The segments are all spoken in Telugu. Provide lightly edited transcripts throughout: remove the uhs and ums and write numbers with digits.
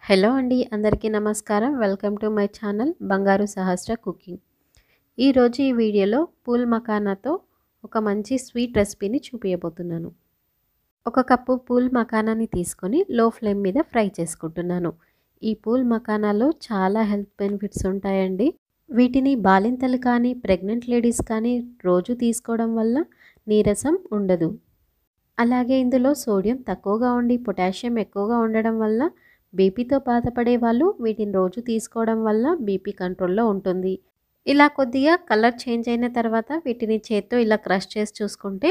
హలో అండి, అందరికీ నమస్కారం. వెల్కమ్ టు మై ఛానల్ బంగారు సహస్ర కుకింగ్. ఈరోజు ఈ వీడియోలో పూల్ మఖానాతో ఒక మంచి స్వీట్ రెసిపీని చూపించబోతున్నాను. ఒక కప్పు పూల్ మఖానాని తీసుకొని లో ఫ్లేమ్ మీద ఫ్రై చేసుకుంటున్నాను. ఈ పూల్ మఖానాలో చాలా హెల్త్ బెనిఫిట్స్ ఉంటాయండి. వీటిని బాలింతలు కానీ ప్రెగ్నెంట్ లేడీస్ కానీ రోజు తీసుకోవడం వల్ల నీరసం ఉండదు. అలాగే ఇందులో సోడియం తక్కువగా ఉండి పొటాషియం ఎక్కువగా ఉండడం వల్ల బీపీతో బాధపడే వాళ్ళు వీటిని రోజు తీసుకోవడం వల్ల బీపీ కంట్రోల్లో ఉంటుంది. ఇలా కొద్దిగా కలర్ చేంజ్ అయిన తర్వాత వీటిని చేత్తో ఇలా క్రష్ చేసి చూసుకుంటే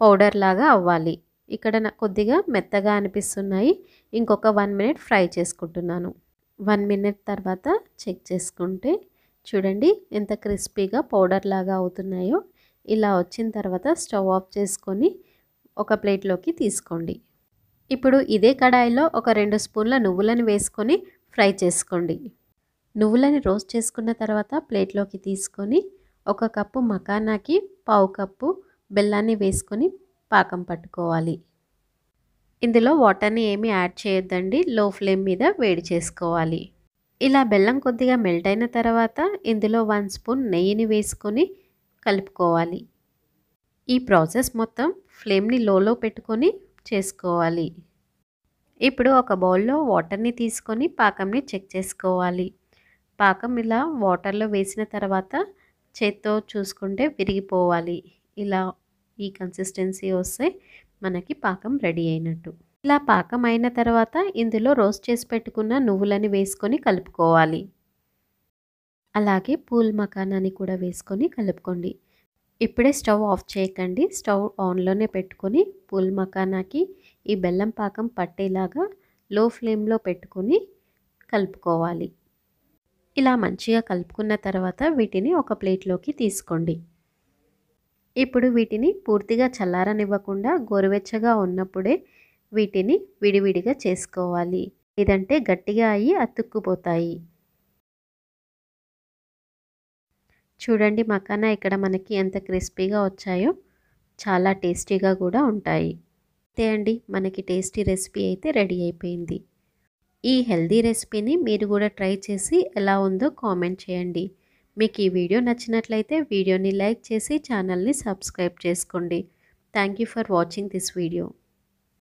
పౌడర్ లాగా అవ్వాలి. ఇక్కడ కొద్దిగా మెత్తగా అనిపిస్తున్నాయి. ఇంకొక 1 మినిట్ ఫ్రై చేసుకుంటున్నాను. 1 మినిట్ తర్వాత చెక్ చేసుకుంటే చూడండి ఎంత క్రిస్పీగా పౌడర్ లాగా అవుతున్నాయో. ఇలా వచ్చిన తర్వాత స్టవ్ ఆఫ్ చేసుకొని ఒక ప్లేట్లోకి తీసుకోండి. ఇప్పుడు ఇదే కడాయిలో ఒక 2 స్పూన్ల నువ్వులను వేసుకొని ఫ్రై చేసుకోండి. నువ్వులని రోస్ట్ చేసుకున్న తర్వాత ప్లేట్లోకి తీసుకొని ఒక కప్పు మఖానాకి పావు కప్పు బెల్లాన్ని వేసుకొని పాకం పట్టుకోవాలి. ఇందులో వాటర్ని ఏమీ యాడ్ చేయొద్దండి, లో ఫ్లేమ్ మీద వేడి చేసుకోవాలి. ఇలా బెల్లం కొద్దిగా మెల్ట్ అయిన తర్వాత ఇందులో 1 స్పూన్ నెయ్యిని వేసుకొని కలుపుకోవాలి. ఈ ప్రాసెస్ మొత్తం ఫ్లేమ్ని లోలో పెట్టుకొని చేసుకోవాలి. ఇప్పుడు ఒక బౌల్లో వాటర్ని తీసుకొని పాకంని చెక్ చేసుకోవాలి. పాకం ఇలా వాటర్లో వేసిన తర్వాత చేత్తో చూసుకుంటే విరిగిపోవాలి. ఇలా ఈ కన్సిస్టెన్సీ వస్తే మనకి పాకం రెడీ అయినట్టు. ఇలా పాకం అయిన తర్వాత ఇందులో రోస్ట్ చేసి పెట్టుకున్న నువ్వులని వేసుకొని కలుపుకోవాలి. అలాగే పూల్ మఖానాని కూడా వేసుకొని కలుపుకోండి. ఇప్పుడే స్టవ్ ఆఫ్ చేయకండి, స్టవ్ ఆన్లోనే పెట్టుకొని పూల్ మఖానాకి ఈ బెల్లం పాకం పట్టేలాగా లో ఫ్లేమ్లో పెట్టుకొని కలుపుకోవాలి. ఇలా మంచిగా కలుపుకున్న తర్వాత వీటిని ఒక ప్లేట్లోకి తీసుకోండి. ఇప్పుడు వీటిని పూర్తిగా చల్లారనివ్వకుండా గోరువెచ్చగా ఉన్నప్పుడే వీటిని విడివిడిగా చేసుకోవాలి, లేదంటే గట్టిగా అయ్యి అతుక్కుపోతాయి. చూడండి మఖానా ఇక్కడ మనకి ఎంత క్రిస్పీగా వచ్చాయో, చాలా టేస్టీగా కూడా ఉంటాయి. అంతే అండి, మనకి టేస్టీ రెసిపీ అయితే రెడీ అయిపోయింది. ఈ హెల్దీ రెసిపీని మీరు కూడా ట్రై చేసి ఎలా ఉందో కామెంట్ చేయండి. మీకు ఈ వీడియో నచ్చినట్లయితే వీడియోని లైక్ చేసి ఛానల్ని సబ్స్క్రైబ్ చేసుకోండి. Thank you for watching this video.